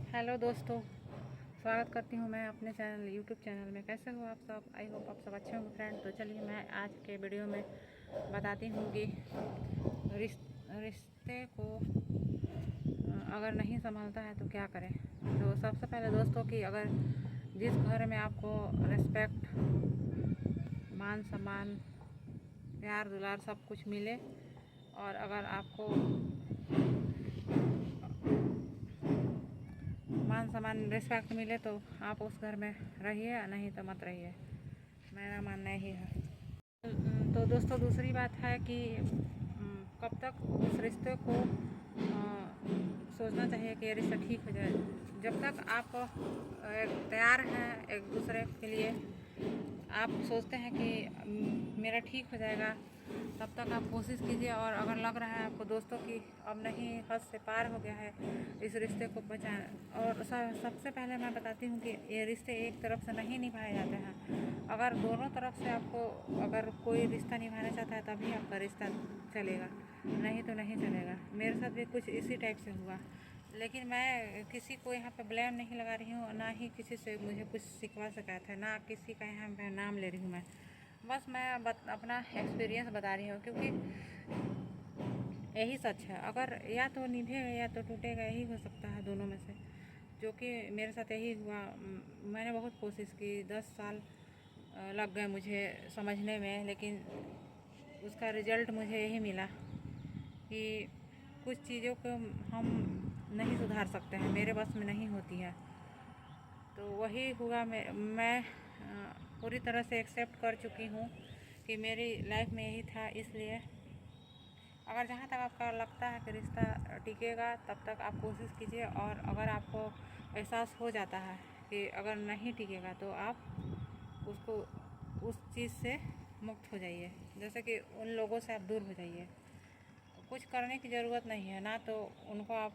Hello दोस्तों, स्वागत करती हूँ मैं अपने चैनल यूट्यूब चैनल में। कैसे हो आप सब? आई होप आप सब अच्छे होंगे फ्रेंड। तो चलिए मैं आज के वीडियो में बताती हूँ कि रिश्ते को अगर नहीं संभालता है तो क्या करें। तो सबसे पहले दोस्तों कि अगर जिस घर में आपको रिस्पेक्ट, मान सम्मान, प्यार दुलार सब कुछ मिले और अगर आपको मान सम्मान रिस्पेक्ट मिले तो आप उस घर में रहिए, नहीं तो मत रहिए। मेरा मानना यही है। तो दोस्तों दूसरी बात है कि कब तक उस रिश्ते को सोचना चाहिए कि ये रिश्ता ठीक हो जाए। जब तक आप तैयार हैं एक दूसरे के लिए, आप सोचते हैं कि मेरा ठीक हो जाएगा, तब तक आप कोशिश कीजिए। और अगर लग रहा है आपको दोस्तों कि अब नहीं, हद से पार हो गया है, इस रिश्ते को बचाना। और सबसे पहले मैं बताती हूँ कि ये रिश्ते एक तरफ से नहीं निभाए जाते हैं। अगर दोनों तरफ से आपको अगर कोई रिश्ता निभाना चाहता है तभी आपका रिश्ता चलेगा, नहीं तो नहीं चलेगा। मेरे साथ भी कुछ इसी टाइप से हुआ, लेकिन मैं किसी को यहाँ पे ब्लेम नहीं लगा रही हूँ, ना ही किसी से मुझे कुछ शिकवा शिकायत है, ना किसी का यहाँ पे नाम ले रही हूँ मैं। बस मैं अपना एक्सपीरियंस बता रही हूँ, क्योंकि यही सच है। अगर या तो निभेगा या तो टूटेगा, यही हो सकता है दोनों में से, जो कि मेरे साथ यही हुआ। मैंने बहुत कोशिश की, 10 साल लग गए मुझे समझने में, लेकिन उसका रिज़ल्ट मुझे यही मिला कि कुछ चीज़ों को हम नहीं सुधार सकते हैं, मेरे बस में नहीं होती है। तो वही हुआ। मैं पूरी तरह से एक्सेप्ट कर चुकी हूँ कि मेरी लाइफ में यही था। इसलिए अगर जहाँ तक आपका लगता है कि रिश्ता टिकेगा, तब तक आप कोशिश कीजिए। और अगर आपको एहसास हो जाता है कि अगर नहीं टिकेगा, तो आप उसको उस चीज़ से मुक्त हो जाइए। जैसे कि उन लोगों से आप दूर हो जाइए। कुछ करने की ज़रूरत नहीं है, ना तो उनको आप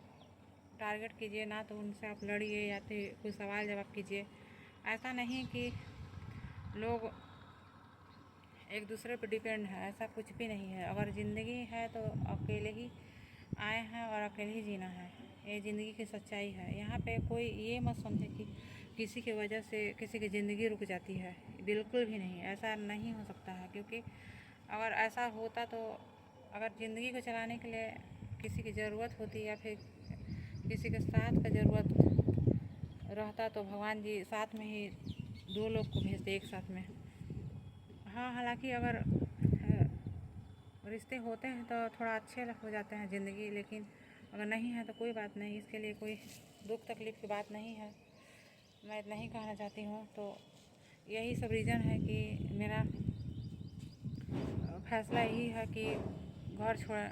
टारगेट कीजिए, ना तो उनसे आप लड़िए या फिर कोई सवाल जवाब कीजिए। ऐसा नहीं कि लोग एक दूसरे पर डिपेंड है, ऐसा कुछ भी नहीं है। अगर ज़िंदगी है तो अकेले ही आए हैं और अकेले ही जीना है, ये ज़िंदगी की सच्चाई है। यहाँ पे कोई ये मत समझे कि किसी की वजह से किसी की ज़िंदगी रुक जाती है, बिल्कुल भी नहीं। ऐसा नहीं हो सकता है, क्योंकि अगर ऐसा होता तो अगर ज़िंदगी को चलाने के लिए किसी की ज़रूरत होती या फिर किसी के साथ का ज़रूरत रहता, तो भगवान जी साथ में ही दो लोग को भेजते एक साथ में। हाँ, हालांकि अगर रिश्ते होते हैं तो थोड़ा अच्छे हो जाते हैं ज़िंदगी, लेकिन अगर नहीं है तो कोई बात नहीं, इसके लिए कोई दुख तकलीफ़ की बात नहीं है। मैं इतना ही कहना चाहती हूँ। तो यही सब रीज़न है कि मेरा फैसला यही है कि घर छोड़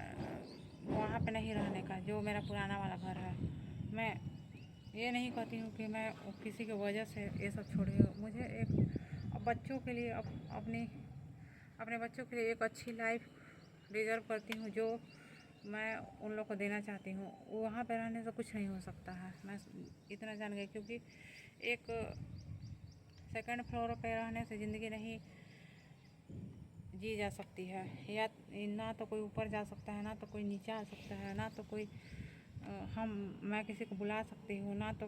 वहाँ पे नहीं रहने का, जो मेरा पुराना वाला घर है। मैं ये नहीं कहती हूँ कि मैं किसी की वजह से ये सब छोड़ी हूँ। मुझे एक बच्चों के लिए अपने बच्चों के लिए एक अच्छी लाइफ डिज़र्व करती हूँ, जो मैं उन लोग को देना चाहती हूँ। वहाँ पे रहने से कुछ नहीं हो सकता है, मैं इतना जान गई। क्योंकि एक सेकंड फ्लोर पे रहने से ज़िंदगी नहीं जी जा सकती है। या ना तो कोई ऊपर जा सकता है, ना तो कोई नीचे आ सकता है, ना तो कोई मैं किसी को बुला सकती हूँ, ना तो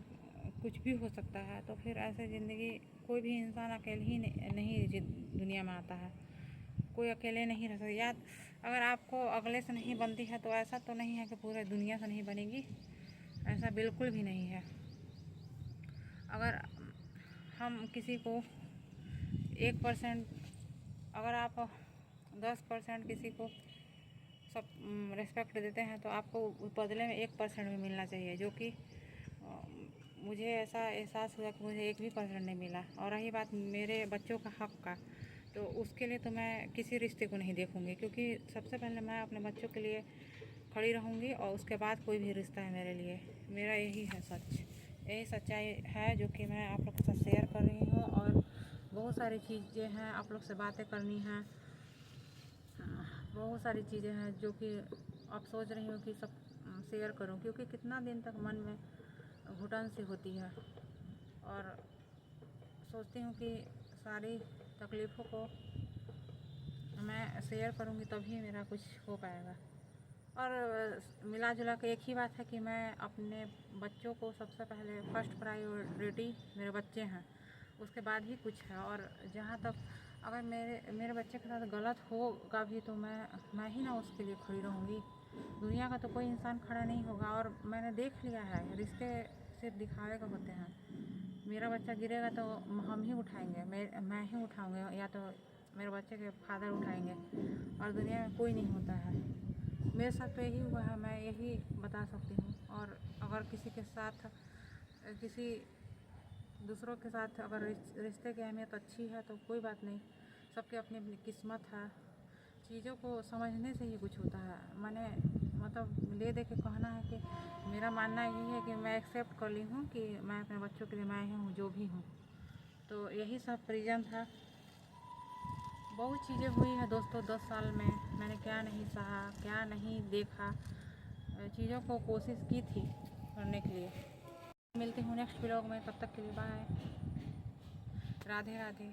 कुछ भी हो सकता है। तो फिर ऐसे ज़िंदगी कोई भी इंसान अकेले ही नहीं दुनिया में आता है, कोई अकेले नहीं रह सकता। या अगर आपको अगले से नहीं बनती है तो ऐसा तो नहीं है कि पूरे दुनिया से नहीं बनेगी, ऐसा बिल्कुल भी नहीं है। अगर हम किसी को 1%, अगर आप 10% किसी को सब रिस्पेक्ट देते हैं, तो आपको बदले में 1% भी मिलना चाहिए, जो कि मुझे ऐसा एहसास हुआ कि मुझे 1% भी नहीं मिला। और रही बात मेरे बच्चों का हक़ का, तो उसके लिए तो मैं किसी रिश्ते को नहीं देखूँगी, क्योंकि सबसे पहले मैं अपने बच्चों के लिए खड़ी रहूँगी और उसके बाद कोई भी रिश्ता है मेरे लिए। मेरा यही है सच, यही सच्चाई है जो कि मैं आप लोग के साथ शेयर कर रही हूँ। और बहुत सारी चीज़ें हैं, आप लोग से बातें करनी हैं, बहुत सारी चीज़ें हैं जो कि अब सोच रही हूँ कि सब शेयर करूँ, क्योंकि कितना दिन तक मन में घुटन सी होती है। और सोचती हूँ कि सारी तकलीफ़ों को मैं शेयर करूँगी, तभी मेरा कुछ हो पाएगा। और मिला जुला के एक ही बात है कि मैं अपने बच्चों को सबसे पहले फर्स्ट प्रायोरिटी मेरे बच्चे हैं, उसके बाद ही कुछ है। और जहाँ तक अगर मेरे बच्चे के साथ गलत होगा भी तो मैं ही ना उसके लिए खड़ी रहूँगी। दुनिया का तो कोई इंसान खड़ा नहीं होगा। और मैंने देख लिया है, रिश्ते सिर्फ दिखावे का होते हैं। मेरा बच्चा गिरेगा तो हम ही उठाएंगे, मैं ही उठाऊँगी, या तो मेरे बच्चे के फादर उठाएंगे। और दुनिया में कोई नहीं होता है। मेरे साथ तो यही हुआ है, मैं यही बता सकती हूँ। और अगर किसी के साथ किसी दूसरों के साथ अगर रिश्ते की अहमियत अच्छी है तो कोई बात नहीं, सबकी अपनी अपनी किस्मत है। चीज़ों को समझने से ही कुछ होता है। मैंने मतलब ले दे के कहना है कि मेरा मानना यही है कि मैं एक्सेप्ट कर ली हूँ कि मैं अपने बच्चों के लिए मैं ही हूँ जो भी हूँ। तो यही सब रीज़न था। बहुत चीज़ें हुई हैं दोस्तों 10 साल में, मैंने क्या नहीं सहा, क्या नहीं देखा, चीज़ों को कोशिश की थी करने के लिए। मिलती हूँ नेक्स्ट व्लॉग में, तब तक के लिए बाय, राधे राधे।